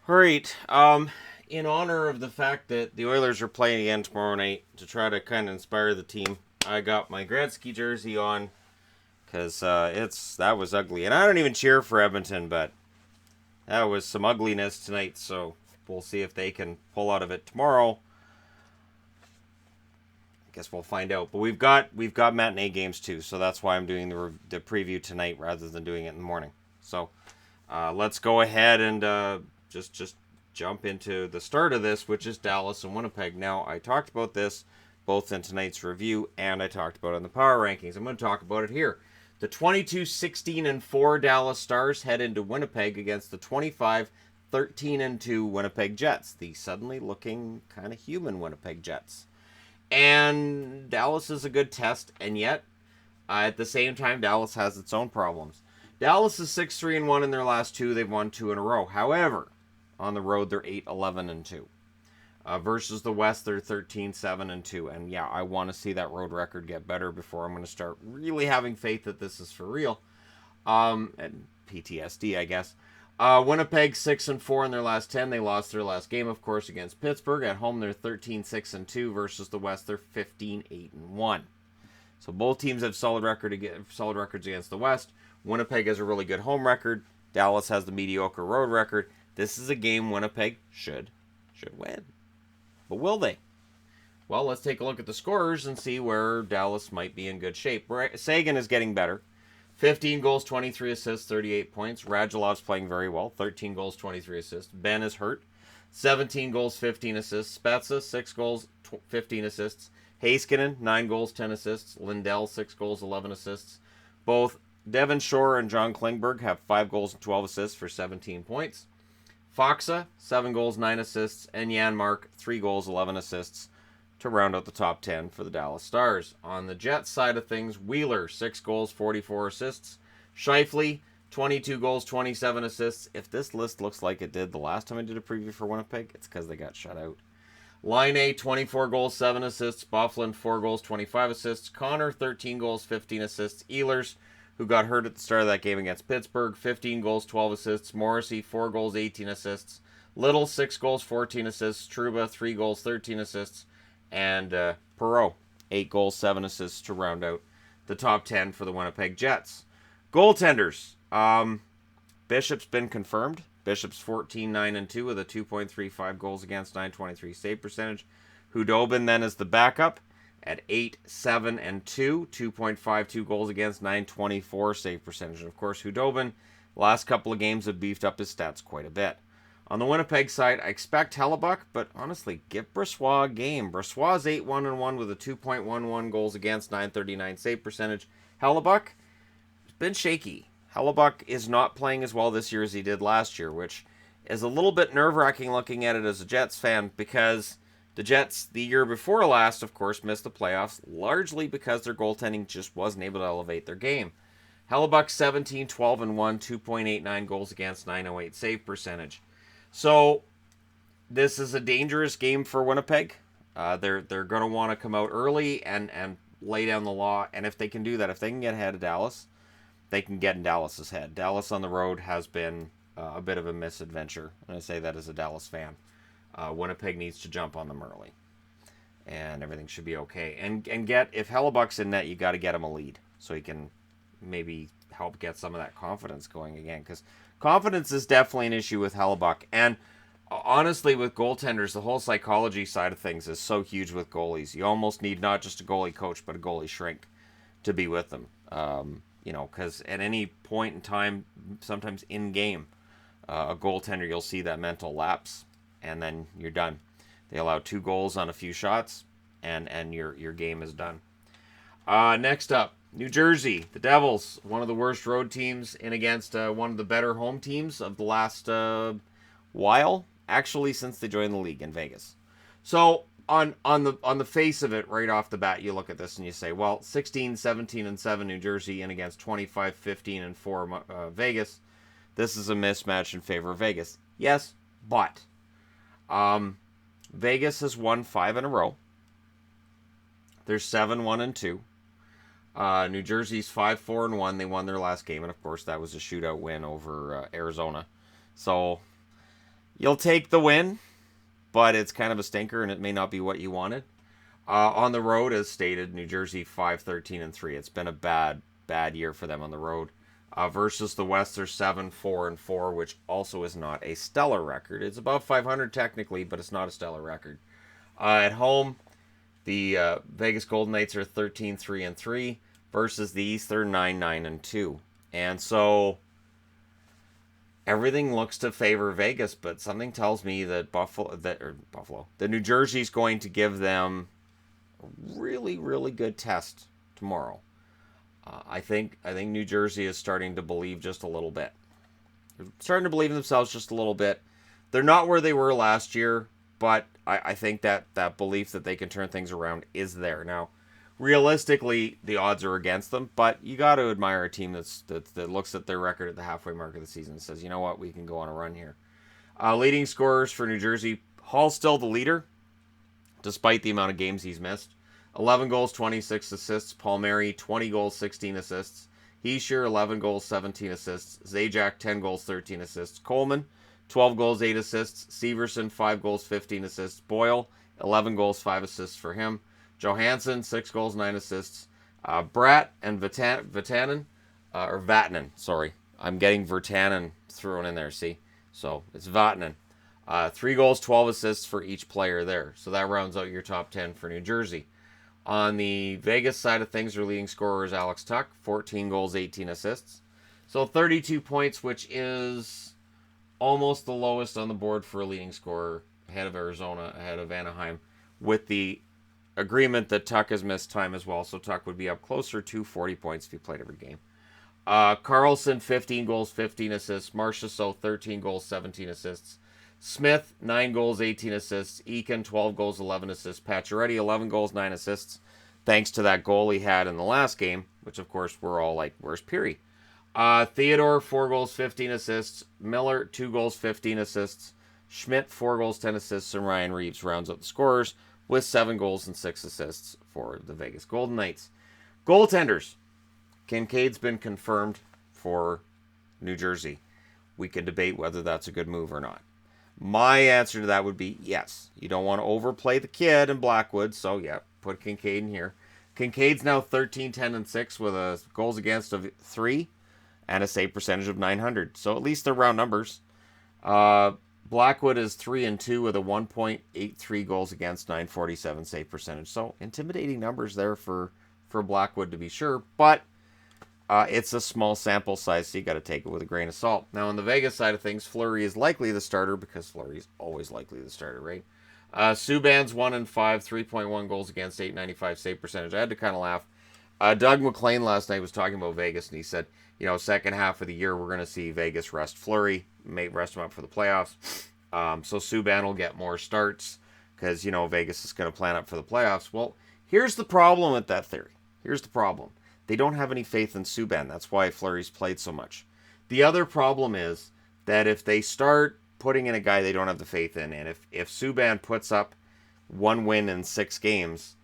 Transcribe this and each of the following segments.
All right. In honor of the fact that the Oilers are playing again tomorrow night to try to kind of inspire the team, I got my Gretzky jersey on because that was ugly, and I don't even cheer for Edmonton, but that was some ugliness tonight. So we'll see if they can pull out of it tomorrow. I guess we'll find out. But we've got matinee games too, so that's why I'm doing the preview tonight rather than doing it in the morning. So let's go ahead and just jump into the start of this, which is Dallas and Winnipeg. Now, I talked about this both in tonight's review and I talked about it in the power rankings. I'm going to talk about it here. The 22-16-4 Dallas Stars head into Winnipeg against the 25-13-2 Winnipeg Jets, the suddenly looking kind of human Winnipeg Jets. And Dallas is a good test, and yet at the same time, Dallas has its own problems. Dallas is 6-3-1 in their last two. They've won two in a row. However, on the road, they're 8-11-2. Versus the West, they're 13-7-2. And yeah, I want to see that road record get better before I'm going to start really having faith that this is for real. And PTSD, I guess. Winnipeg 6-4 in their last 10. They lost their last game, of course, against Pittsburgh. At home, they're 13-6-2 versus the West. They're 15-8-1. So both teams have solid records against the West. Winnipeg has a really good home record. Dallas has the mediocre road record. This is a game Winnipeg should win. But will they? Well, let's take a look at the scorers and see where Dallas might be in good shape. Sagan is getting better. 15 goals, 23 assists, 38 points. Radulov's playing very well. 13 goals, 23 assists. Ben is hurt. 17 goals, 15 assists. Spezza, 6 goals, 15 assists. Heiskanen, 9 goals, 10 assists. Lindell, 6 goals, 11 assists. Both Devon Shore and John Klingberg have 5 goals and 12 assists for 17 points. Faksa, 7 goals, 9 assists. And Janmark, 3 goals, 11 assists to round out the top 10 for the Dallas Stars. On the Jets side of things, Wheeler, 6 goals, 44 assists. Scheifele, 22 goals, 27 assists. If this list looks like it did the last time I did a preview for Winnipeg, it's because they got shut out. Line 24 goals, 7 assists. Byfuglien, 4 goals, 25 assists. Connor, 13 goals, 15 assists. Ehlers, who got hurt at the start of that game against Pittsburgh, 15 goals, 12 assists. Morrissey, 4 goals, 18 assists. Little, 6 goals, 14 assists. Trouba, 3 goals, 13 assists. And Perreault, 8 goals, 7 assists to round out the top 10 for the Winnipeg Jets. Goaltenders. Bishop's been confirmed. Bishop's 14-9-2 with a 2.35 goals against, 923 save percentage. Hudobin then is the backup at 8-7-2, 2.52 goals against, 924 save percentage. And of course, Hudobin, last couple of games have beefed up his stats quite a bit. On the Winnipeg side, I expect Hellebuck, but honestly, give Brossoit a game. Brossoit's 8-1-1 with a 2.11 goals against, 939 save percentage. Hellebuck has been shaky. Hellebuck is not playing as well this year as he did last year, which is a little bit nerve-wracking looking at it as a Jets fan because the Jets, the year before last, of course, missed the playoffs, largely because their goaltending just wasn't able to elevate their game. Hellebuck 17-12-1, 2.89 goals against, 908 save percentage. So this is a dangerous game for Winnipeg. They're going to want to come out early and lay down the law. And if they can do that, if they can get ahead of Dallas, they can get in Dallas's head. Dallas on the road has been a bit of a misadventure. And I say that as a Dallas fan. Winnipeg needs to jump on them early. And everything should be okay. And if Hellebuck's in net, you got to get him a lead. So he can maybe help get some of that confidence going again. Because confidence is definitely an issue with Hellebuck. And honestly, with goaltenders, the whole psychology side of things is so huge with goalies. You almost need not just a goalie coach, but a goalie shrink to be with them. Because at any point in time, sometimes in game, a goaltender, you'll see that mental lapse, and then you're done. They allow 2 goals on a few shots, and your game is done. Next up, New Jersey, the Devils, one of the worst road teams in against one of the better home teams of the last while, actually since they joined the league in Vegas. So on the face of it, right off the bat, you look at this and you say, well, 16-17-7 New Jersey and against 25-15-4 Vegas. This is a mismatch in favor of Vegas. Yes, but Vegas has won 5 in a row. They're 7-1-2. New Jersey's 5-4-1. They won their last game, and of course that was a shootout win over Arizona. So You'll take the win, but it's kind of a stinker, and it may not be what you wanted. On the road, as stated, New Jersey 5-13-3. It's been a bad year for them on the road. Versus the West, they're 7-4-4, which also is not a stellar record. It's above 500 technically, but it's not a stellar record. At home, the Vegas Golden Knights are 13-3-3 versus the East, they're 9-9-2. And so everything looks to favor Vegas, but something tells me that that New Jersey's going to give them a really, really good test tomorrow. I think New Jersey is starting to believe just a little bit. They're starting to believe in themselves just a little bit. They're not where they were last year, but I think that belief that they can turn things around is there. Now, realistically, the odds are against them, but you got to admire a team that looks at their record at the halfway mark of the season and says, you know what, we can go on a run here. Leading scorers for New Jersey, Hall's still the leader, despite the amount of games he's missed. 11 goals, 26 assists. Palmieri, 20 goals, 16 assists. Hischier, 11 goals, 17 assists. Zajac, 10 goals, 13 assists. Coleman, 12 goals, 8 assists. Severson, 5 goals, 15 assists. Boyle, 11 goals, 5 assists for him. Johansson, 6 goals, 9 assists. Bratt and Vatanen, sorry. I'm getting Virtanen thrown in there, see? So, it's Vatanen. 3 goals, 12 assists for each player there. So that rounds out your top 10 for New Jersey. On the Vegas side of things, their leading scorer is Alex Tuch, 14 goals, 18 assists. So 32 points, which is almost the lowest on the board for a leading scorer, ahead of Arizona, ahead of Anaheim, with the agreement that Tuch has missed time as well. So Tuch would be up closer to 40 points if he played every game. Carlson, 15 goals, 15 assists. Marchessault, 13 goals, 17 assists. Smith, 9 goals, 18 assists. Eakin, 12 goals, 11 assists. Pacioretty, 11 goals, 9 assists. Thanks to that goal he had in the last game, which, of course, we're all like, where's Peary? Theodore, 4 goals, 15 assists. Miller, 2 goals, 15 assists. Schmidt, 4 goals, 10 assists. And Ryan Reeves rounds out the scorers with 7 goals and 6 assists for the Vegas Golden Knights. Goaltenders. Kincaid's been confirmed for New Jersey. We can debate whether that's a good move or not. My answer to that would be yes. You don't want to overplay the kid in Blackwood, so yeah, put Kincaid in here. Kincaid's now 13-10-6 with a goals against of 3 and a save percentage of 900. So at least they're round numbers. Blackwood is 3-2 with a 1.83 goals against, 947 save percentage. So intimidating numbers there for Blackwood to be sure, but it's a small sample size, so you got to take it with a grain of salt. Now, on the Vegas side of things, Fleury is likely the starter because Fleury is always likely the starter, right? Subban's 1-5, 3.1 goals against, 895 save percentage. I had to kind of laugh. Doug McLean last night was talking about Vegas, and he said, second half of the year, we're going to see Vegas rest Fleury, rest him up for the playoffs. So Subban will get more starts because, Vegas is going to plan up for the playoffs. Well, here's the problem with that theory. Here's the problem. They don't have any faith in Subban. That's why Fleury's played so much. The other problem is that if they start putting in a guy they don't have the faith in, and if Subban puts up 1 win in 6 games,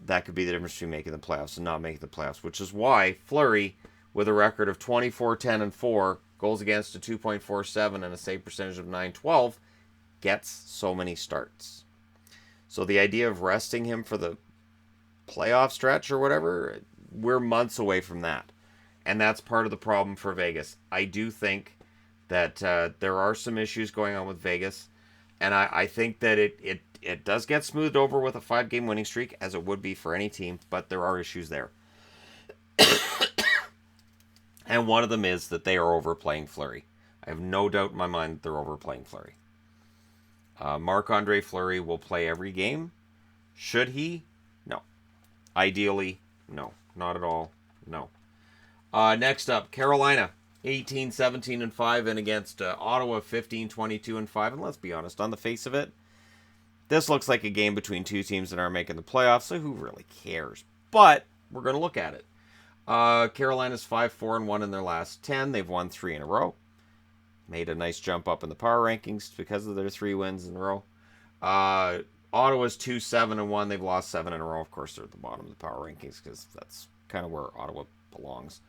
that could be the difference between making the playoffs and not making the playoffs, which is why Fleury, with a record of 24-10-4, goals against a 2.47 and a save percentage of 912, gets so many starts. So the idea of resting him for the playoff stretch or whatever, we're months away from that. And that's part of the problem for Vegas. I do think that there are some issues going on with Vegas. And I think that it does get smoothed over with a 5-game winning streak, as it would be for any team. But there are issues there. And one of them is that they are overplaying Fleury. I have no doubt in my mind that they're overplaying Fleury. Marc-Andre Fleury will play every game. Should he? No. Ideally, no. Not at all. No. Next up, Carolina, 18-17-5, and against Ottawa, 15-22-5. And let's be honest, on the face of it, this looks like a game between two teams that aren't making the playoffs, so who really cares? But we're going to look at it. Carolina's 5-4-1 in their last 10. They've won 3 in a row. Made a nice jump up in the power rankings because of their 3 wins in a row. Ottawa's 2-7-1. They've lost 7 in a row. Of course, they're at the bottom of the power rankings because that's kind of where Ottawa belongs.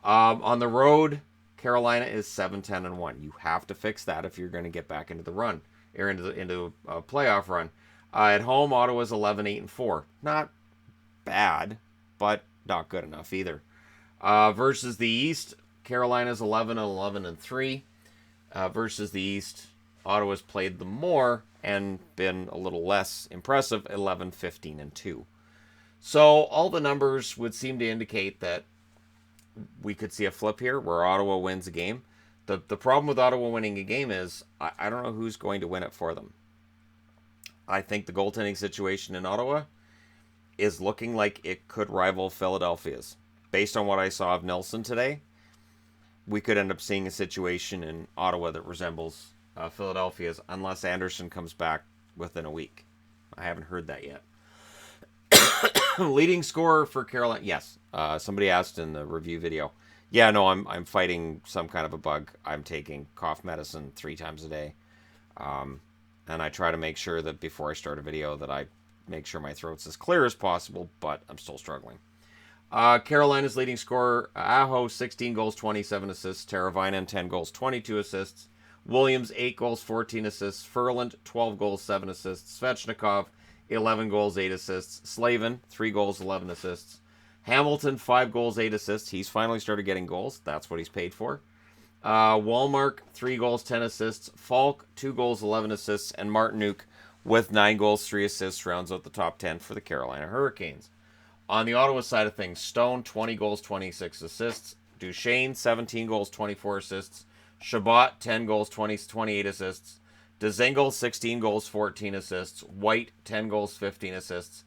On the road, Carolina is 7-10-1. You have to fix that if you're going to get back into the run, or into a playoff run. At home, Ottawa's 11-8-4. Not bad, but not good enough either. Versus the East, Carolina's 11-11-3. Versus the East, Ottawa's played them more and been a little less impressive, 11-15-2. So all the numbers would seem to indicate that we could see a flip here where Ottawa wins a game. The problem with Ottawa winning a game is I don't know who's going to win it for them. I think the goaltending situation in Ottawa is looking like it could rival Philadelphia's. Based on what I saw of Nelson today, we could end up seeing a situation in Ottawa that resembles Philadelphia's unless Anderson comes back within a week. I haven't heard that yet. Leading scorer for Carolina. Yes. Somebody asked in the review video. Yeah, no, I'm fighting some kind of a bug. I'm taking cough medicine 3 times a day. And I try to make sure that before I start a video that I make sure my throat's as clear as possible, but I'm still struggling. Carolina's leading scorer, Aho, 16 goals, 27 assists. Teravainen, 10 goals, 22 assists. Williams, 8 goals, 14 assists. Ferland, 12 goals, 7 assists. Svechnikov, 11 goals, 8 assists. Slavin, 3 goals, 11 assists. Hamilton, 5 goals, 8 assists. He's finally started getting goals. That's what he's paid for. Wallmark, 3 goals, 10 assists. Falk, 2 goals, 11 assists. And Martinook, with 9 goals, 3 assists, rounds out the top 10 for the Carolina Hurricanes. On the Ottawa side of things, Stone, 20 goals, 26 assists. Duchesne, 17 goals, 24 assists. Chabot, 10 goals, 28 assists. Dzingel, 16 goals, 14 assists. White, 10 goals, 15 assists.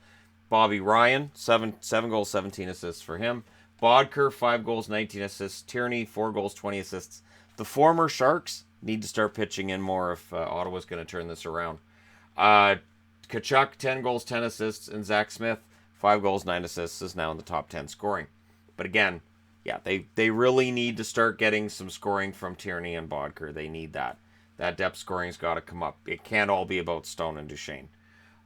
Bobby Ryan, 7 goals, 17 assists for him. Bodker, 5 goals, 19 assists. Tierney, 4 goals, 20 assists. The former Sharks need to start pitching in more if Ottawa's going to turn this around. Tkachuk, 10 goals, 10 assists. And Zach Smith, 5 goals, 9 assists, is now in the top 10 scoring. But again, yeah, they really need to start getting some scoring from Tierney and Bodker. They need that. That depth scoring's got to come up. It can't all be about Stone and Duchesne.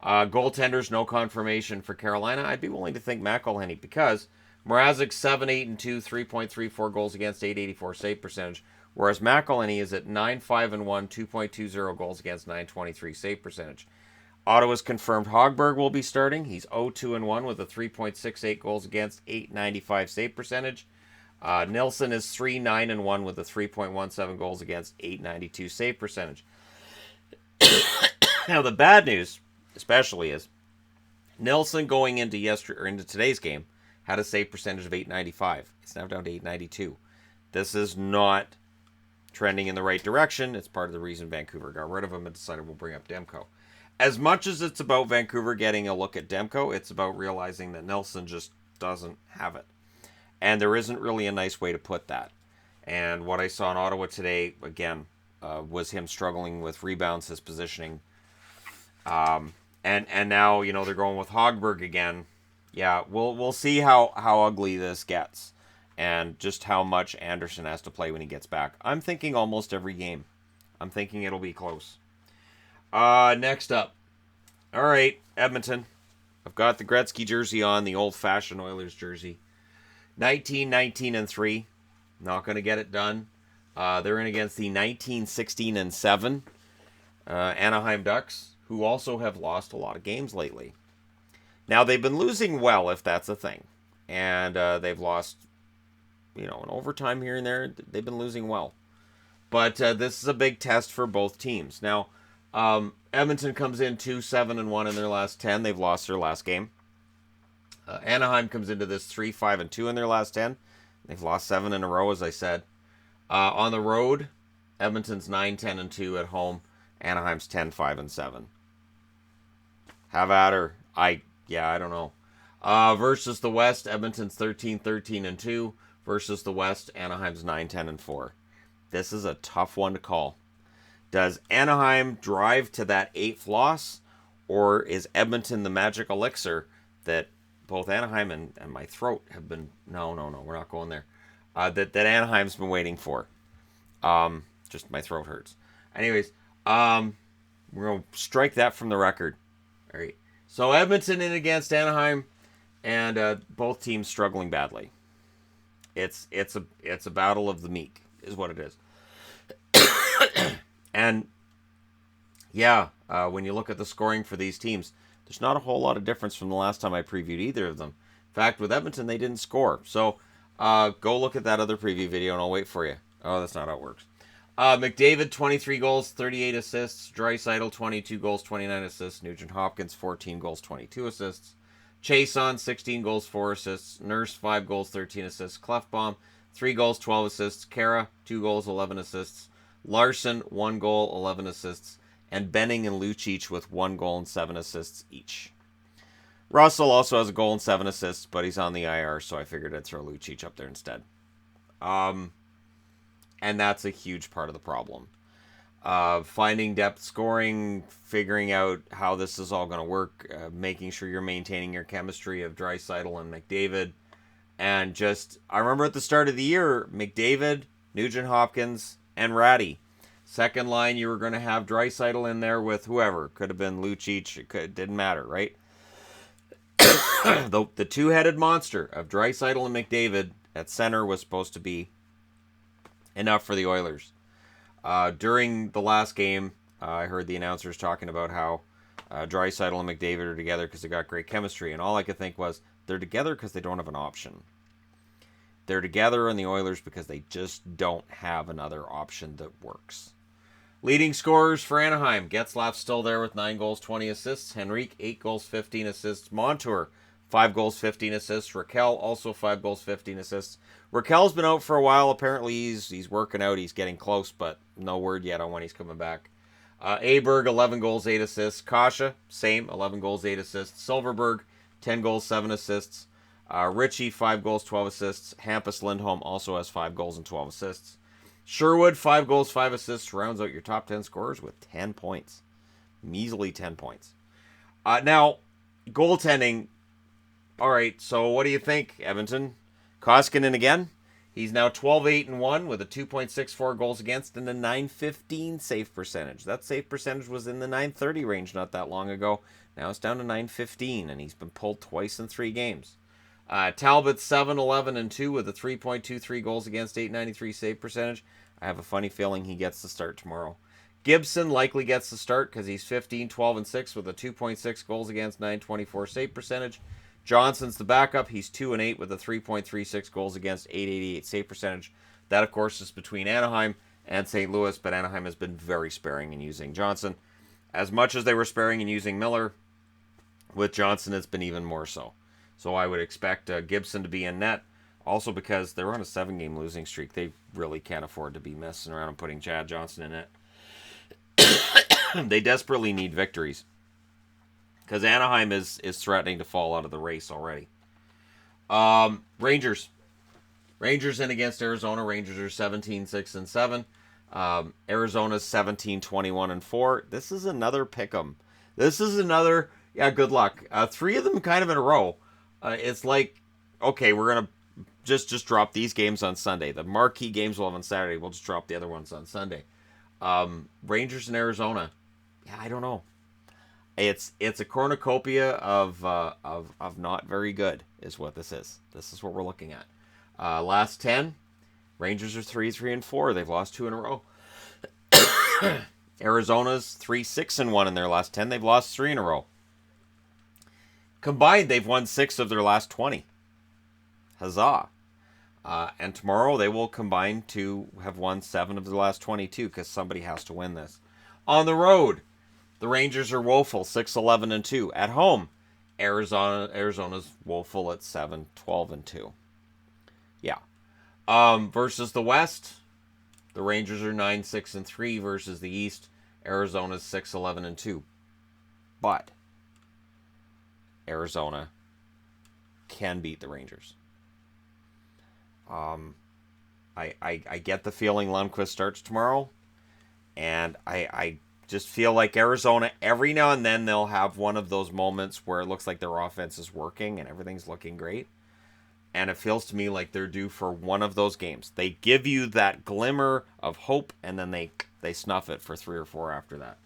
Goaltenders, no confirmation for Carolina. I'd be willing to think McElhinney because Mrazek 7-8-2, 3.34 goals against, 884 save percentage. Whereas McElhinney is at 9-5-1, 2.20 goals against, 923 save percentage. Ottawa's confirmed Hogberg will be starting. He's 0-2-1 with a 3.68 goals against, 895 save percentage. Nilsson is 3-9-1 with a 3.17 goals against, 892 save percentage. Now the bad news, especially, is Nilsson going into today's game had a save percentage of 895. It's now down to 892. This is not trending in the right direction. It's part of the reason Vancouver got rid of him and decided we'll bring up Demko. As much as it's about Vancouver getting a look at Demko, it's about realizing that Nilsson just doesn't have it. And there isn't really a nice way to put that. And what I saw in Ottawa today, again, was him struggling with rebounds, his positioning. And now, they're going with Hogberg again. Yeah, we'll see how ugly this gets. And just how much Anderson has to play when he gets back. I'm thinking almost every game. I'm thinking it'll be close. Next up. All right, Edmonton. I've got the Gretzky jersey on, the old-fashioned Oilers jersey. 19-19-3. Not going to get it done. They're in against the 19-16-7 Anaheim Ducks, who also have lost a lot of games lately. Now, they've been losing well, if that's a thing. And they've lost, in overtime here and there. They've been losing well. But this is a big test for both teams. Now, Edmonton comes in 2-7-1 in their last 10. They've lost their last game. Anaheim comes into this 3-5-2 in their last 10. They've lost 7 in a row, as I said. On the road, Edmonton's 9-10-2 at home. Anaheim's 10-5-7. Have at her. I don't know. Versus the West, Edmonton's 13-13-2. Versus the West, Anaheim's 9-10-4. This is a tough one to call. Does Anaheim drive to that 8th loss? Or is Edmonton the magic elixir that both Anaheim and my throat have been... No, we're not going there. That Anaheim's been waiting for. Just my throat hurts. Anyways, we're going to strike that from the record. All right. So Edmonton in against Anaheim, and both teams struggling badly. It's a battle of the meek. is what it is. And yeah, when you look at the scoring for these teams, there's not a whole lot of difference from the last time I previewed either of them. In fact, with Edmonton, they didn't score. So go look at that other preview video, and I'll wait for you. Oh, that's not how it works. McDavid, 23 goals, 38 assists. Draisaitl, 22 goals, 29 assists. Nugent Hopkins, 14 goals, 22 assists. Chason, 16 goals, 4 assists. Nurse, 5 goals, 13 assists. Clefbaum, 3 goals, 12 assists. Kara, 2 goals, 11 assists. Larson, 1 goal, 11 assists. And Benning and Lucic with 1 goal and 7 assists each. Russell also has a goal and 7 assists, but he's on the IR, so I figured I'd throw Lucic up there instead. And that's a huge part of the problem. Finding depth scoring, figuring out how this is all going to work, making sure you're maintaining your chemistry of Draisaitl and McDavid. And just, I remember at the start of the year, McDavid, Nugent Hopkins, and Ratty. Second line, you were going to have Draisaitl in there with whoever. Could have been Lucic. It didn't matter, right? The two-headed monster of Draisaitl and McDavid at center was supposed to be enough for the Oilers. During the last game, I heard the announcers talking about how Draisaitl and McDavid are together because they got great chemistry, and all I could think was they're together because they don't have an option. They're together in the Oilers because they just don't have another option that works. Leading scorers for Anaheim. Getzlaf's still there with 9 goals, 20 assists. Henrique, 8 goals, 15 assists. Montour, 5 goals, 15 assists. Raquel, also 5 goals, 15 assists. Raquel's been out for a while. Apparently he's working out. He's getting close, but no word yet on when he's coming back. Aberg, 11 goals, 8 assists. Kasha, same, 11 goals, 8 assists. Silverberg, 10 goals, 7 assists. Ritchie, 5 goals, 12 assists. Hampus Lindholm also has 5 goals and 12 assists. Sherwood, 5 goals, 5 assists. Rounds out your top 10 scorers with 10 points. Measly 10 points. Now, goaltending. All right, so what do you think, Edmonton? Koskinen again. He's now 12-8-1 with a 2.64 goals against and a .915 save percentage. That save percentage was in the .930 range not that long ago. Now it's down to .915, and he's been pulled twice in 3 games. Talbot 7-11-2 with a 3.23 goals against, .893 save percentage. I have a funny feeling he gets the start tomorrow. Gibson likely gets the start because he's 15-12-6 with a 2.6 goals against, .924 save percentage. Johnson's the backup. He's 2-8 with a 3.36 goals against, .888 save percentage. That, of course, is between Anaheim and St. Louis, but Anaheim has been very sparing in using Johnson. As much as they were sparing in using Miller, with Johnson, it's been even more so. So I would expect Gibson to be in net. Also because they're on a 7-game losing streak. They really can't afford to be messing around and putting Chad Johnson in net. They desperately need victories. Because Anaheim is threatening to fall out of the race already. Rangers. Rangers in against Arizona. Rangers are 17-6-7. Arizona's 17-21-4. This is another pick'em. This is another, good luck. 3 of them kind of in a row. It's like, okay, we're going to just drop these games on Sunday. The marquee games we'll have on Saturday. We'll just drop the other ones on Sunday. Rangers and Arizona. Yeah, I don't know. It's a cornucopia of not very good is what this is. This is what we're looking at. Last 10, Rangers are 3-4. They've lost 2 in a row. Arizona's 3-6-1 in their last 10. They've lost 3 in a row. Combined, they've won 6 of their last 20. Huzzah. And tomorrow they will combine to have won 7 of their last 22 because somebody has to win this. On the road, the Rangers are woeful, 6-11-2. At home, Arizona's woeful at 7-12-2. Yeah. Versus the West, the Rangers are 9-6-3 versus the East. Arizona's 6-11-2. But Arizona can beat the Rangers. I get the feeling Lundqvist starts tomorrow, and I just feel like Arizona, every now and then they'll have one of those moments where it looks like their offense is working and everything's looking great. And it feels to me like they're due for one of those games. They give you that glimmer of hope, and then they snuff it for 3 or 4 after that.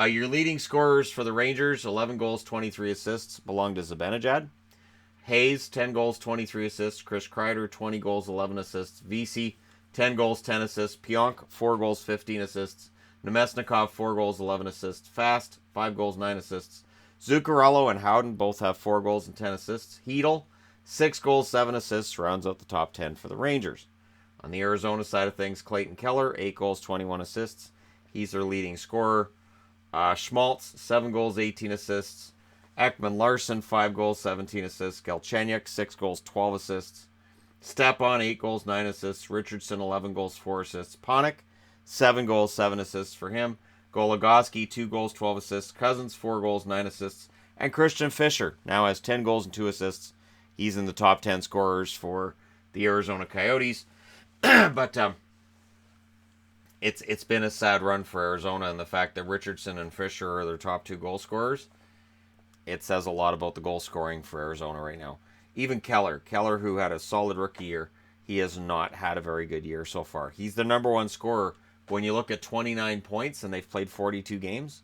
Your leading scorers for the Rangers, 11 goals, 23 assists, belong to Zibanejad. Hayes, 10 goals, 23 assists. Chris Kreider, 20 goals, 11 assists. Vesey, 10 goals, 10 assists. Pionk, 4 goals, 15 assists. Nemesnikov, 4 goals, 11 assists. Fast, 5 goals, 9 assists. Zuccarello and Howden both have 4 goals and 10 assists. Hedel, 6 goals, 7 assists, rounds out the top 10 for the Rangers. On the Arizona side of things, Clayton Keller, 8 goals, 21 assists. He's their leading scorer. Schmaltz, 7 goals, 18 assists. Ekman Larson, 5 goals, 17 assists. Galchenyuk, 6 goals, 12 assists. Stepan, 8 goals, 9 assists. Richardson, 11 goals, 4 assists. Panik, 7 goals, 7 assists for him. Goligoski, 2 goals, 12 assists. Cousins, 4 goals, 9 assists. And Christian Fischer now has 10 goals and 2 assists. He's in the top 10 scorers for the Arizona Coyotes. But it's been a sad run for Arizona, and the fact that Richardson and Fischer are their top 2 goal scorers, it says a lot about the goal scoring for Arizona right now. Even Keller, who had a solid rookie year, he has not had a very good year so far. He's the number 1 scorer. When you look at 29 points and they've played 42 games,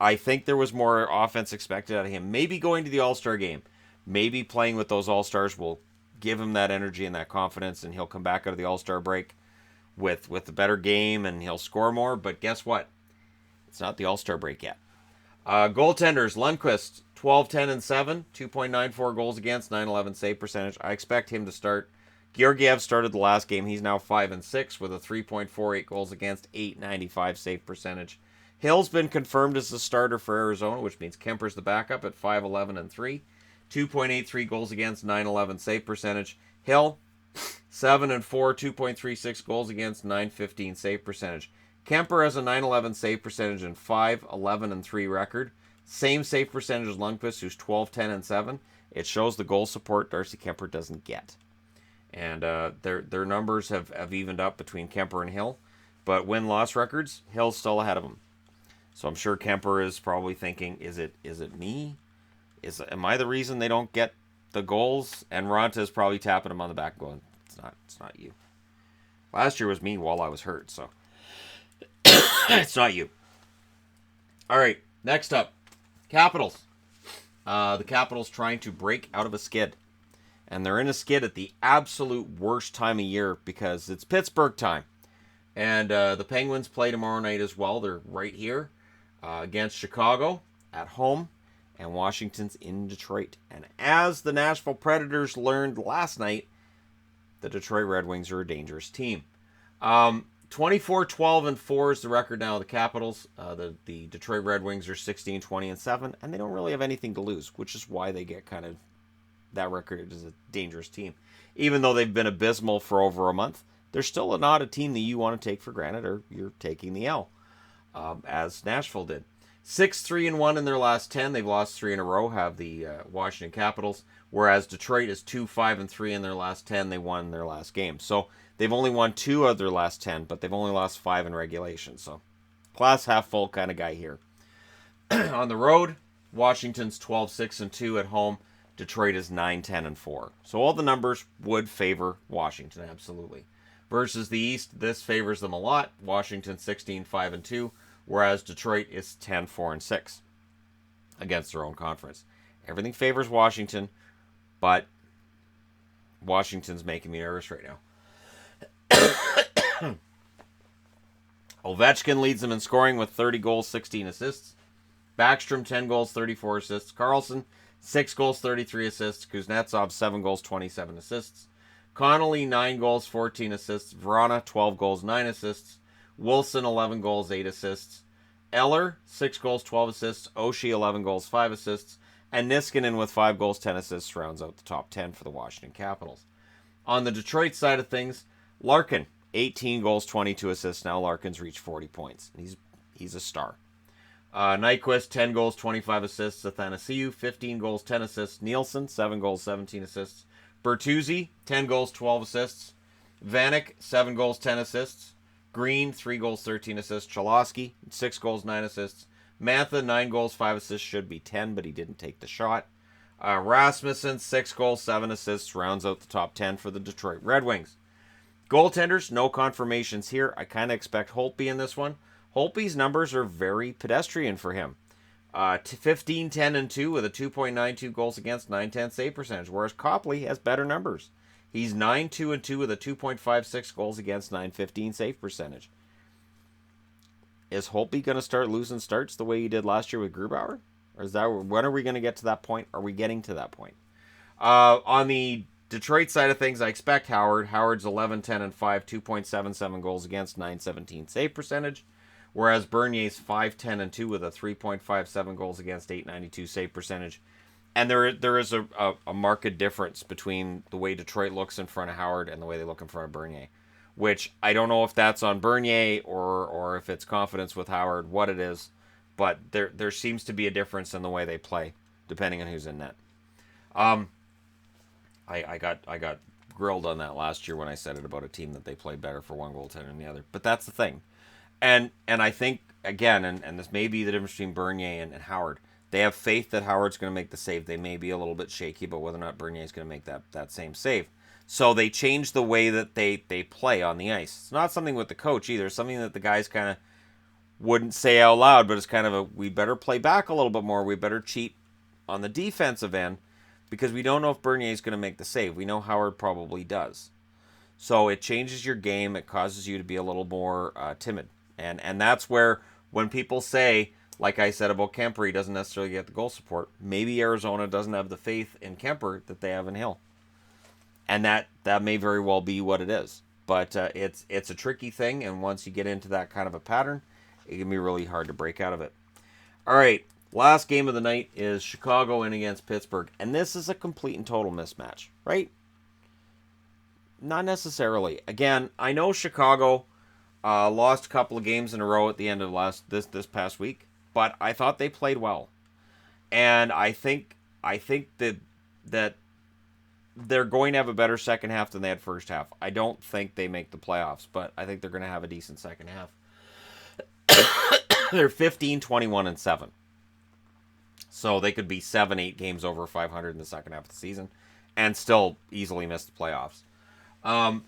I think there was more offense expected out of him. Maybe going to the All-Star game, maybe playing with those All-Stars will give him that energy and that confidence, and he'll come back out of the All-Star break with a better game, and he'll score more. But guess what? It's not the All-Star break yet. Goaltenders, Lundqvist, 12, 10, and 7, 2.94 goals against, 911 save percentage. I expect him to start. Georgiev started the last game. He's now 5 and 6 with a 3.48 goals against, 895 save percentage. Hill's been confirmed as the starter for Arizona, which means Kemper's the backup at 5-11 and 3, 2.83 goals against, 911 save percentage. Hill, 7 and 4, 2.36 goals against, 915 save percentage. Kemper has a 911 save percentage and 5-11 and 3 record. Same save percentage as Lundqvist, who's 12, 10, and 7. It shows the goal support Darcy Kemper doesn't get. And their numbers have evened up between Kemper and Hill. But win-loss records, Hill's still ahead of him. So I'm sure Kemper is probably thinking, is it me? Am I the reason they don't get the goals? And Ronta is probably tapping him on the back going, it's not you. Last year was me while I was hurt, so it's not you. All right, next up, Capitals. The Capitals trying to break out of a skid. And they're in a skid at the absolute worst time of year because it's Pittsburgh time. And the Penguins play tomorrow night as well. They're right here against Chicago at home. And Washington's in Detroit. And as the Nashville Predators learned last night, the Detroit Red Wings are a dangerous team. 24, 12, and 4 is the record now of the Capitals. The Detroit Red Wings are 16, 20, and 7. And they don't really have anything to lose, which is why they get kind of that record as a dangerous team. Even though they've been abysmal for over a month, they're still not a team that you want to take for granted, or you're taking the L, as Nashville did. 6-3-1 in their last 10. They've lost 3 in a row, have the Washington Capitals, whereas Detroit is 2-5-3 in their last 10. They won their last game. So they've only won 2 of their last 10, but they've only lost 5 in regulation. So glass half full kind of guy here. On the road, Washington's 12-6-2 at home. Detroit is 9-10-4. So all the numbers would favor Washington, absolutely. Versus the East, this favors them a lot. Washington 16-5-2, whereas Detroit is 10-4-6 against their own conference. Everything favors Washington, but Washington's making me nervous right now. Ovechkin leads them in scoring with 30 goals, 16 assists. Backstrom, 10 goals, 34 assists. Carlson, 6 goals, 33 assists. Kuznetsov, 7 goals, 27 assists. Connolly, 9 goals, 14 assists. Vrana, 12 goals, 9 assists. Wilson, 11 goals, 8 assists. Eller, 6 goals, 12 assists. Oshie, 11 goals, 5 assists. And Niskanen with 5 goals, 10 assists rounds out the top 10 for the Washington Capitals. On the Detroit side of things, Larkin, 18 goals, 22 assists. Now Larkin's reached 40 points. He's a star. Nyquist, 10 goals, 25 assists. Athanasiou, 15 goals, 10 assists. Nielsen, 7 goals, 17 assists. Bertuzzi, 10 goals, 12 assists. Vanek, 7 goals, 10 assists. Green, 3 goals, 13 assists. Cholowski, 6 goals, 9 assists. Mantha, 9 goals, 5 assists. Should be 10, but he didn't take the shot. Rasmussen, 6 goals, 7 assists. Rounds out the top 10 for the Detroit Red Wings. Goaltenders, no confirmations here. I kind of expect Holtby in this one. Holtby's numbers are very pedestrian for him. 15-10-2 with a 2.92 goals against, 910 save percentage, whereas Copley has better numbers. He's 9-2-2 with a 2.56 goals against, 915 save percentage. Is Holtby going to start losing starts the way he did last year with Grubauer? Or is that, when are we going to get to that point? Are we getting to that point? On the Detroit side of things, I expect Howard. Howard's 11-10-5, 2.77 goals against, 917 save percentage. Whereas Bernier's 5-10-2 with a 3.57 goals against, 892 save percentage. And there is a marked difference between the way Detroit looks in front of Howard and the way they look in front of Bernier. Which I don't know if that's on Bernier or if it's confidence with Howard, what it is. But there seems to be a difference in the way they play, depending on who's in net. I got grilled on that last year when I said it about a team that they played better for one goaltender than the other. But that's the thing. And I think, again, and this may be the difference between Bernier and Howard, they have faith that Howard's going to make the save. They may be a little bit shaky about whether or not Bernier is going to make that same save. So they change the way that they play on the ice. It's not something with the coach either. It's something that the guys kind of wouldn't say out loud, but it's kind of we better play back a little bit more. We better cheat on the defensive end because we don't know if Bernier is going to make the save. We know Howard probably does. So it changes your game. It causes you to be a little more timid. And that's where when people say, like I said about Kemper, he doesn't necessarily get the goal support. Maybe Arizona doesn't have the faith in Kemper that they have in Hill. And that may very well be what it is. But it's a tricky thing, and once you get into that kind of a pattern, it can be really hard to break out of it. All right, last game of the night is Chicago in against Pittsburgh. And this is a complete and total mismatch, right? Not necessarily. Again, I know Chicago lost a couple of games in a row at the end of this past week, but I thought they played well. And I think that they're going to have a better second half than they had first half. I don't think they make the playoffs, but I think they're going to have a decent second half. They're 15-21-7. So they could be 7-8 games over 500 in the second half of the season and still easily miss the playoffs.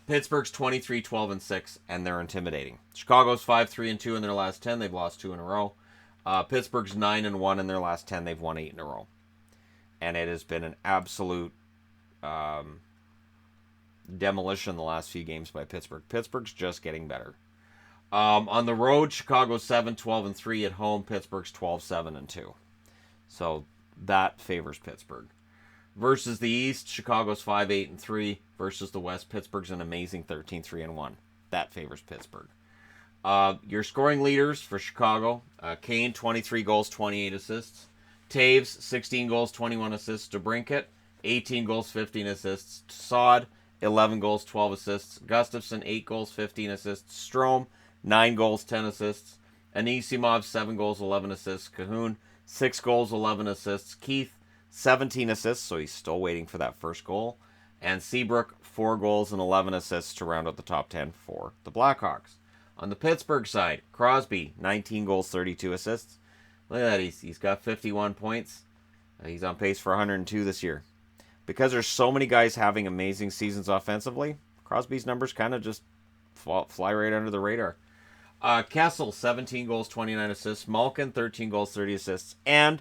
Pittsburgh's 23-12-6, and they're intimidating. Chicago's 5-3-2 in their last 10. They've lost 2 in a row. Pittsburgh's 9-1 in their last 10. They've won 8 in a row. And it has been an absolute demolition the last few games by Pittsburgh. Pittsburgh's just getting better. On the road, Chicago's 7-12-3. At home, Pittsburgh's 12-7-2. So that favors Pittsburgh. Versus the East, Chicago's 5-8-3. Versus the West, Pittsburgh's an amazing 13-3-1. That favors Pittsburgh. Your scoring leaders for Chicago, Kane, 23 goals, 28 assists. Taves, 16 goals, 21 assists. DeBrincat, 18 goals, 15 assists. Saad, 11 goals, 12 assists. Gustafsson, 8 goals, 15 assists. Strome, 9 goals, 10 assists. Anisimov, 7 goals, 11 assists. Cahoon, 6 goals, 11 assists. Keith, 17 assists, so he's still waiting for that first goal. And Seabrook, 4 goals and 11 assists to round out the top 10 for the Blackhawks. On the Pittsburgh side, Crosby, 19 goals, 32 assists. Look at that, he's got 51 points. He's on pace for 102 this year. Because there's so many guys having amazing seasons offensively, Crosby's numbers kind of just fly right under the radar. Kessel, 17 goals, 29 assists. Malkin, 13 goals, 30 assists. And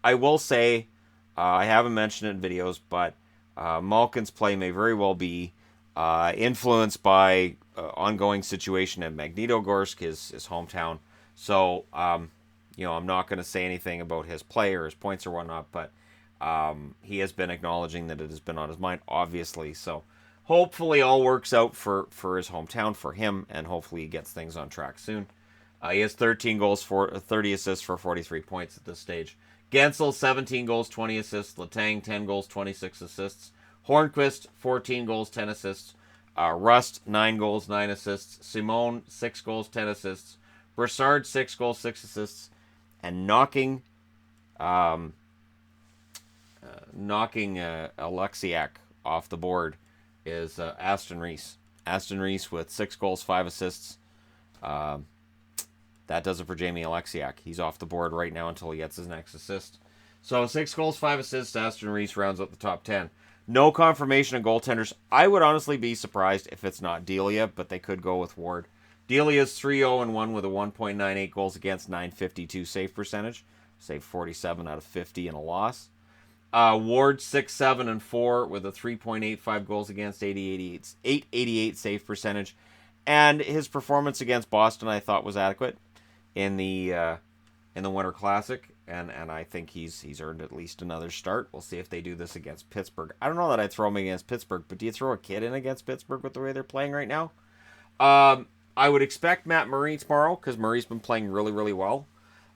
I will say, I haven't mentioned it in videos, but Malkin's play may very well be influenced by ongoing situation in Magnitogorsk, his hometown. So, I'm not going to say anything about his play or his points or whatnot, but he has been acknowledging that it has been on his mind, obviously. So, hopefully all works out for his hometown, for him, and hopefully he gets things on track soon. He has 13 goals, 30 assists for 43 points at this stage. Gensel, 17 goals, 20 assists. Letang, 10 goals, 26 assists. Hornquist, 14 goals, 10 assists. Rust, 9 goals, 9 assists. Simone, 6 goals, 10 assists. Brassard, 6 goals, 6 assists. And knocking Alexiak off the board is Aston Reese. Aston Reese with 6 goals, 5 assists. That does it for Jamie Alexiak. He's off the board right now until he gets his next assist. So 6 goals, 5 assists. Aston Reese rounds up the top 10. No confirmation of goaltenders. I would honestly be surprised if it's not Delia, but they could go with Ward. Delia's 3-0-1 with a 1.98 goals against, 952 save percentage. Save 47 out of 50 in a loss. Ward 6-7-4 with a 3.85 goals against, 888 save percentage, and his performance against Boston I thought was adequate in the Winter Classic, and I think he's earned at least another start. We'll see if they do this against Pittsburgh. I don't know that I'd throw him against Pittsburgh, but do you throw a kid in against Pittsburgh with the way they're playing right now? I would expect Matt Murray tomorrow because Murray's been playing really, really well.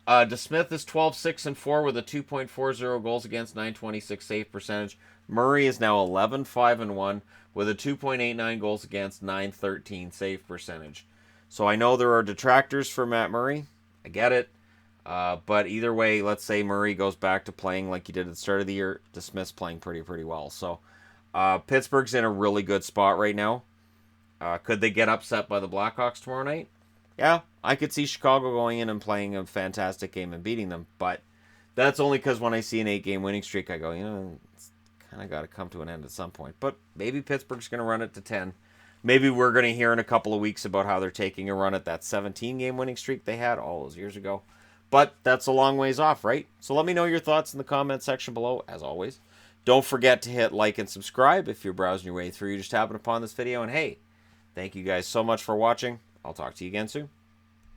DeSmith is 12-6-4 with a 2.40 goals against, 926 save percentage. Murray is now 11-5-1 with a 2.89 goals against, 913 save percentage. So I know there are detractors for Matt Murray. I get it. But either way, let's say Murray goes back to playing like he did at the start of the year. DeSmith's playing pretty well. So Pittsburgh's in a really good spot right now. Could they get upset by the Blackhawks tomorrow night? Yeah, I could see Chicago going in and playing a fantastic game and beating them, but that's only because when I see an 8-game winning streak, I go, it's kind of got to come to an end at some point. But maybe Pittsburgh's going to run it to 10. Maybe we're going to hear in a couple of weeks about how they're taking a run at that 17-game winning streak they had all those years ago. But that's a long ways off, right? So let me know your thoughts in the comment section below, as always. Don't forget to hit like and subscribe if you're browsing your way through. You just happened upon this video, and hey, thank you guys so much for watching. I'll talk to you again soon.